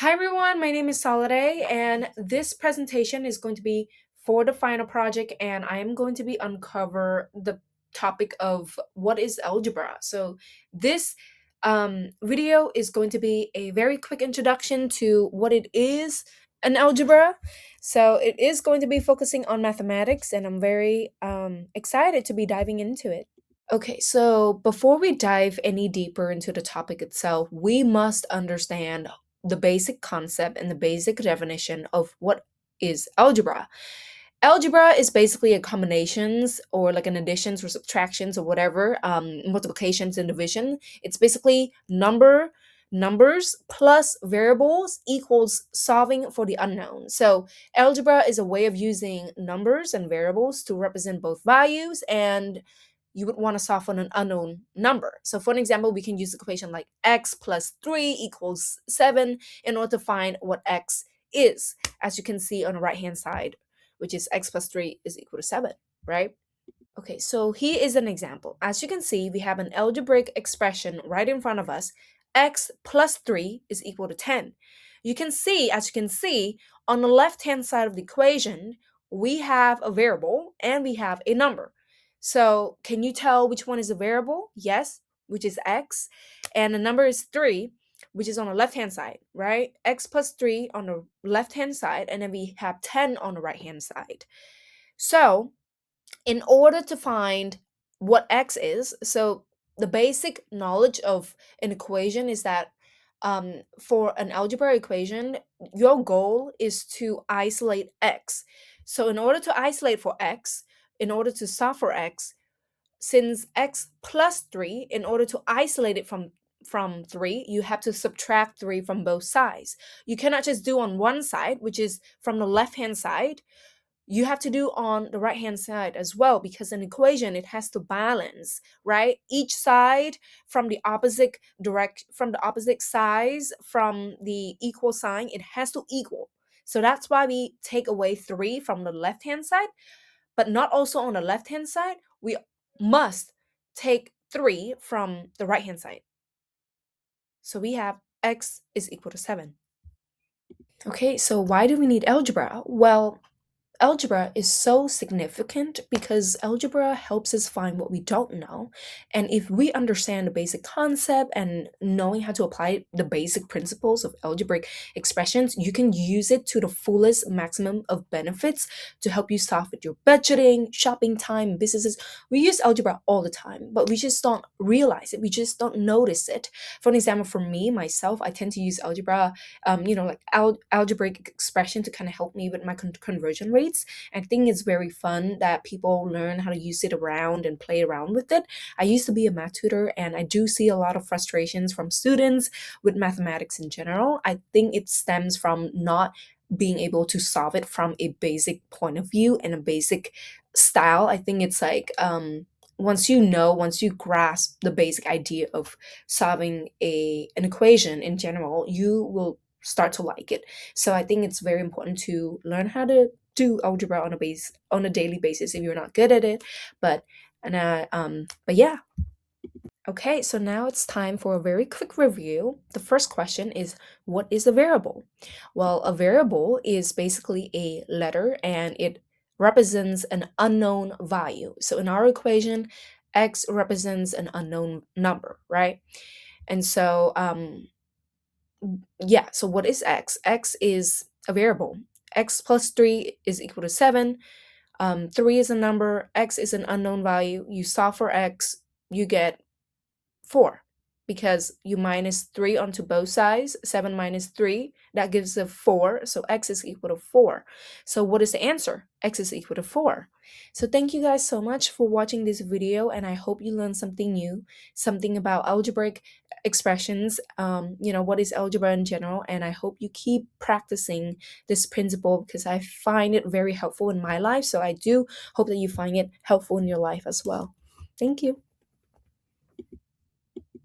Hi everyone, my name is Soliday, and this presentation is going to be for the final project, and I am going to be uncover the topic of what is algebra. So this video is going to be a very quick introduction to what it is an algebra. So it is going to be focusing on mathematics, and I'm very excited to be diving into it. Okay, so before we dive any deeper into the topic itself, we must understand the basic concept and the basic definition of what is algebra. Algebra is basically a combinations or like an additions or subtractions or whatever, multiplications and division. It's basically numbers plus variables equals solving for the unknown. So algebra is a way of using numbers and variables to represent both values, and you would want to solve for an unknown number. So for an example, we can use the equation like x plus 3 equals 7 in order to find what x is, as you can see on the right hand side, which is x plus 3 is equal to 7, right? Okay, so here is an example. As you can see, we have an algebraic expression right in front of us. X plus 3 is equal to 10. As you can see, on the left-hand side of the equation, we have a variable and we have a number. So can you tell which one is a variable? Yes, which is x. And the number is 3, which is on the left-hand side, right? X plus 3 on the left-hand side, and then we have 10 on the right-hand side. So in order to find what x is, so the basic knowledge of an equation is that for an algebra equation, your goal is to isolate x. So in order to isolate for x, in order to solve for x, since x plus 3, in order to isolate it from 3, you have to subtract 3 from both sides. You cannot just do on one side, which is from the left hand side. You have to do on the right hand side as well, because an equation, it has to balance, right? Each side from the opposite sides from the equal sign, it has to equal. So that's why we take away 3 from the left hand side, but not also on the left hand side. We must take 3 from the right hand side. So we have x is equal to 7. Okay, so why do we need algebra? Well, algebra is so significant because algebra helps us find what we don't know. And if we understand the basic concept and knowing how to apply the basic principles of algebraic expressions, you can use it to the fullest maximum of benefits to help you solve with your budgeting, shopping time, businesses. We use algebra all the time, but we just don't realize it. We just don't notice it. For an example, for me, myself, I tend to use algebra, like algebraic expression to kind of help me with my conversion rate. I think it's very fun that people learn how to use it around and play around with it. I used to be a math tutor, and I do see a lot of frustrations from students with mathematics in general. I think it stems from not being able to solve it from a basic point of view and a basic style. I think it's like once you grasp the basic idea of solving an equation in general, you will start to like it. So I think it's very important to learn how to do algebra on a daily basis if you're not good at it. But yeah. Okay, so now it's time for a very quick review. The first question is, what is a variable? Well, a variable is basically a letter and it represents an unknown value. So in our equation, x represents an unknown number, right? And so yeah, so what is x? X is a variable. X plus 3 is equal to 7. 3 is a number, x is an unknown value. You solve for x, you get 4, because you minus 3 onto both sides. 7 minus 3, that gives a 4. So x is equal to 4. So what is the answer? X is equal to 4. So thank you guys so much for watching this video, and I hope you learned something new, something about algebraic expressions, what is algebra in general. And I hope you keep practicing this principle because I find it very helpful in my life. So I do hope that you find it helpful in your life as well. Thank you.